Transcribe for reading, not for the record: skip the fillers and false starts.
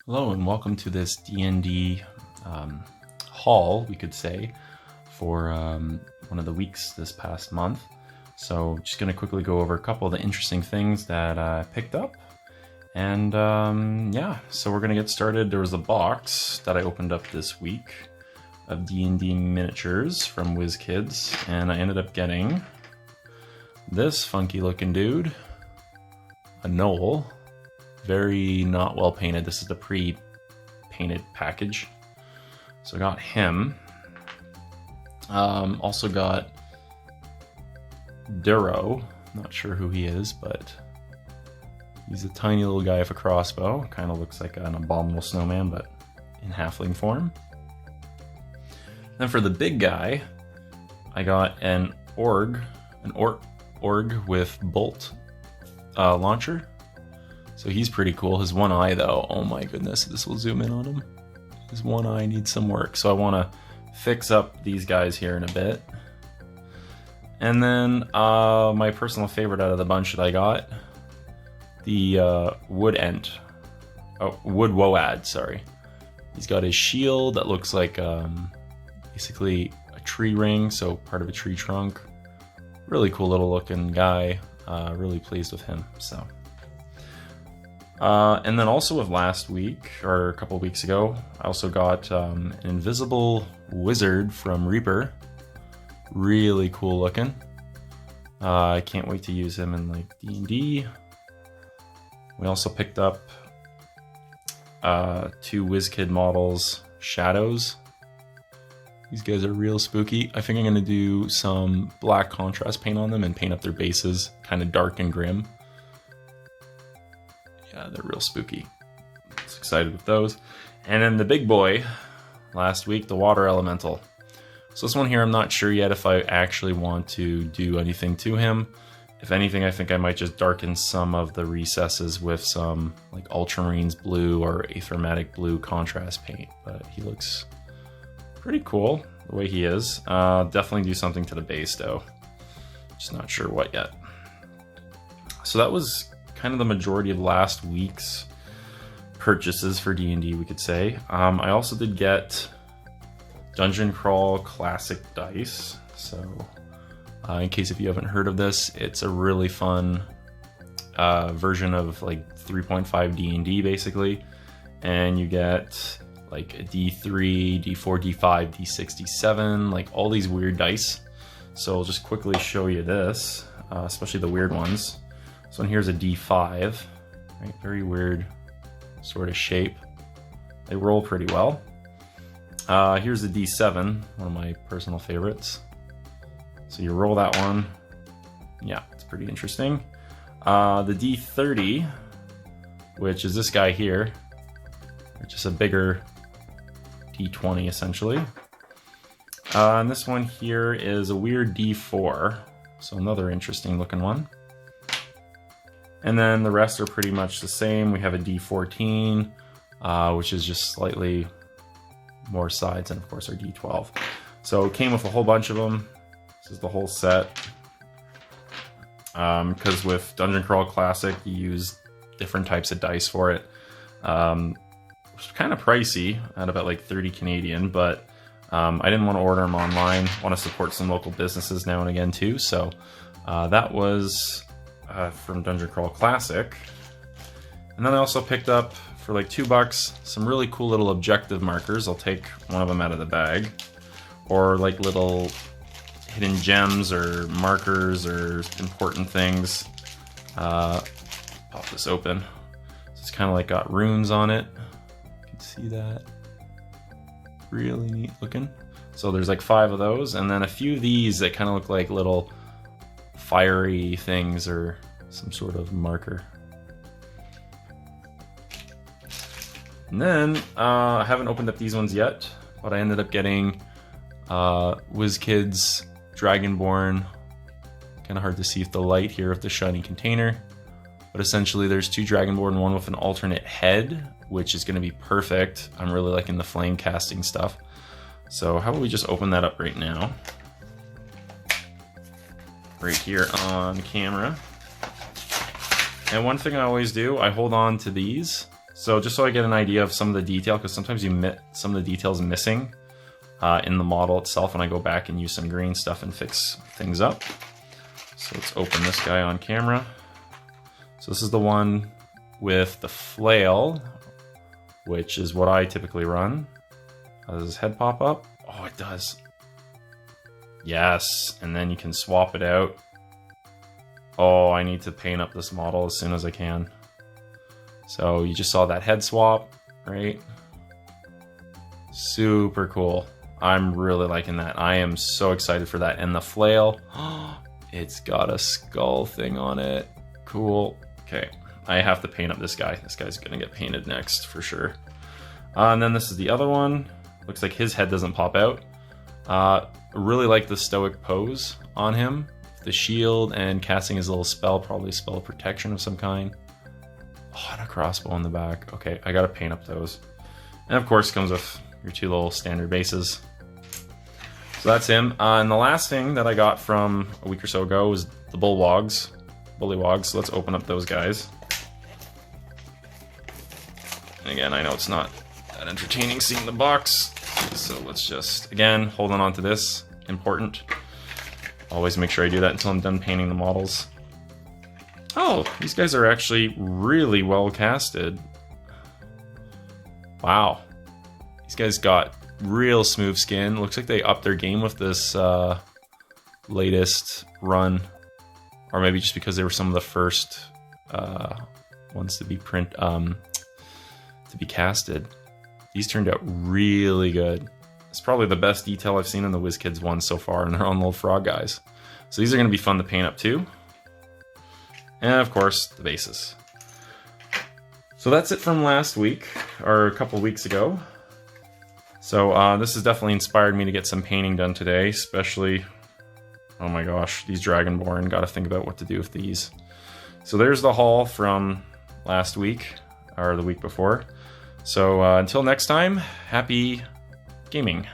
Hello and welcome to this D&D haul, we could say, for one of the weeks this past month. So just going to quickly go over a couple of the interesting things that I picked up. And yeah, so we're going to get started. There was a box that I opened up this week of D&D miniatures from WizKids, and I ended up getting this funky looking dude, a Knoll. Very not well painted. This is the pre-painted package. So I got him. Also got Duro. Not sure who he is, but he's a tiny little guy with a crossbow. Kind of looks like an abominable snowman, but in halfling form. Then for the big guy, I got an org with bolt launcher. So he's pretty cool. His one eye though, oh my goodness, this will zoom in on him. His one eye needs some work. So I want to fix up these guys here in a bit. And then my personal favorite out of the bunch that I got, the Wood Woad, sorry. He's got his shield that looks like basically a tree ring, so part of a tree trunk. Really cool little looking guy. Really pleased with him, so. And then also with last week, or a couple weeks ago, I also got an invisible wizard from Reaper. Really cool looking. I can't wait to use him in like D&D. We also picked up 2 WizKid models, Shadows. These guys are real spooky. I think I'm going to do some black contrast paint on them and paint up their bases, kind of dark and grim. Yeah, they're real spooky. Just excited with those. And then the big boy, last week, the Water Elemental. So this one here, I'm not sure yet if I actually want to do anything to him. If anything, I think I might just darken some of the recesses with some like ultramarines blue or aethermatic blue contrast paint. But he looks pretty cool the way he is. Definitely do something to the base though. Just not sure what yet. So that was kind of the majority of last week's purchases for D&D, we could say. I also did get Dungeon Crawl Classic Dice. So in case if you haven't heard of this, it's a really fun version of like 3.5 D&D basically. And you get like a D3, D4, D5, D6, D7, like all these weird dice. So I'll just quickly show you this, especially the weird ones. This one here's a D5, right? Very weird sort of shape. They roll pretty well. Here's a D7, one of my personal favorites. So you roll that one. Yeah, it's pretty interesting. The D30, which is this guy here, just a bigger D20 essentially. And this one here is a weird D4, so another interesting looking one. And then the rest are pretty much the same. We have a D14, which is just slightly more sides, and of course our D12. So it came with a whole bunch of them. This is the whole set. Because with Dungeon Crawl Classic, you use different types of dice for it. It's kind of pricey at about like 30 Canadian, but I didn't want to order them online. I want to support some local businesses now and again too. So that was from Dungeon Crawl Classic. And then I also picked up for like $2 some really cool little objective markers. I'll take one of them out of the bag, or like little hidden gems or markers or important things. Pop this open. So it's kind of like got runes on it. You can see that. Really neat looking. So there's like 5 of those, and then a few of these that kind of look like little fiery things or some sort of marker. And then I haven't opened up these ones yet, but I ended up getting WizKids Dragonborn. Kind of hard to see with the light here with the shiny container, but essentially there's 2 Dragonborn, one with an alternate head, which is going to be perfect. I'm really liking the flame casting stuff. So how about we just open that up right now? Right here on camera. And one thing I always do, I hold on to these So just so I get an idea of some of the detail, because sometimes some of the details missing in the model itself, and I go back and use some green stuff and fix things up. So let's open this guy on camera. So this is the one with the flail, which is what I typically run. Does his head pop up? Oh, it does. Yes, and then you can swap it out. Oh, I need to paint up this model as soon as I can. So you just saw that head swap, right? Super cool. I'm really liking that. I am so excited for that. And the flail, it's got a skull thing on it. Cool. Okay, I have to paint up this guy. This guy's gonna get painted next for sure. And then this is the other one. Looks like his head doesn't pop out. Really like the stoic pose on him. The shield and casting his little spell, probably a spell of protection of some kind. Oh, and a crossbow in the back. Okay, I gotta paint up those. And of course comes with your two little standard bases. So that's him. And the last thing that I got from a week or so ago was the bullywogs. So let's open up those guys. And again, I know it's not that entertaining seeing the box. So let's just, again, holding on to this. Important. Always make sure I do that until I'm done painting the models. Oh, these guys are actually really well casted. Wow. These guys got real smooth skin. Looks like they upped their game with this latest run. Or maybe just because they were some of the first ones to be casted. These turned out really good. It's probably the best detail I've seen in the WizKids ones so far, and they're on little frog guys. So these are going to be fun to paint up too. And of course, the bases. So that's it from last week, or a couple weeks ago. So this has definitely inspired me to get some painting done today, especially, oh my gosh, these Dragonborn, gotta think about what to do with these. So there's the haul from last week, or the week before. So until next time, happy gaming.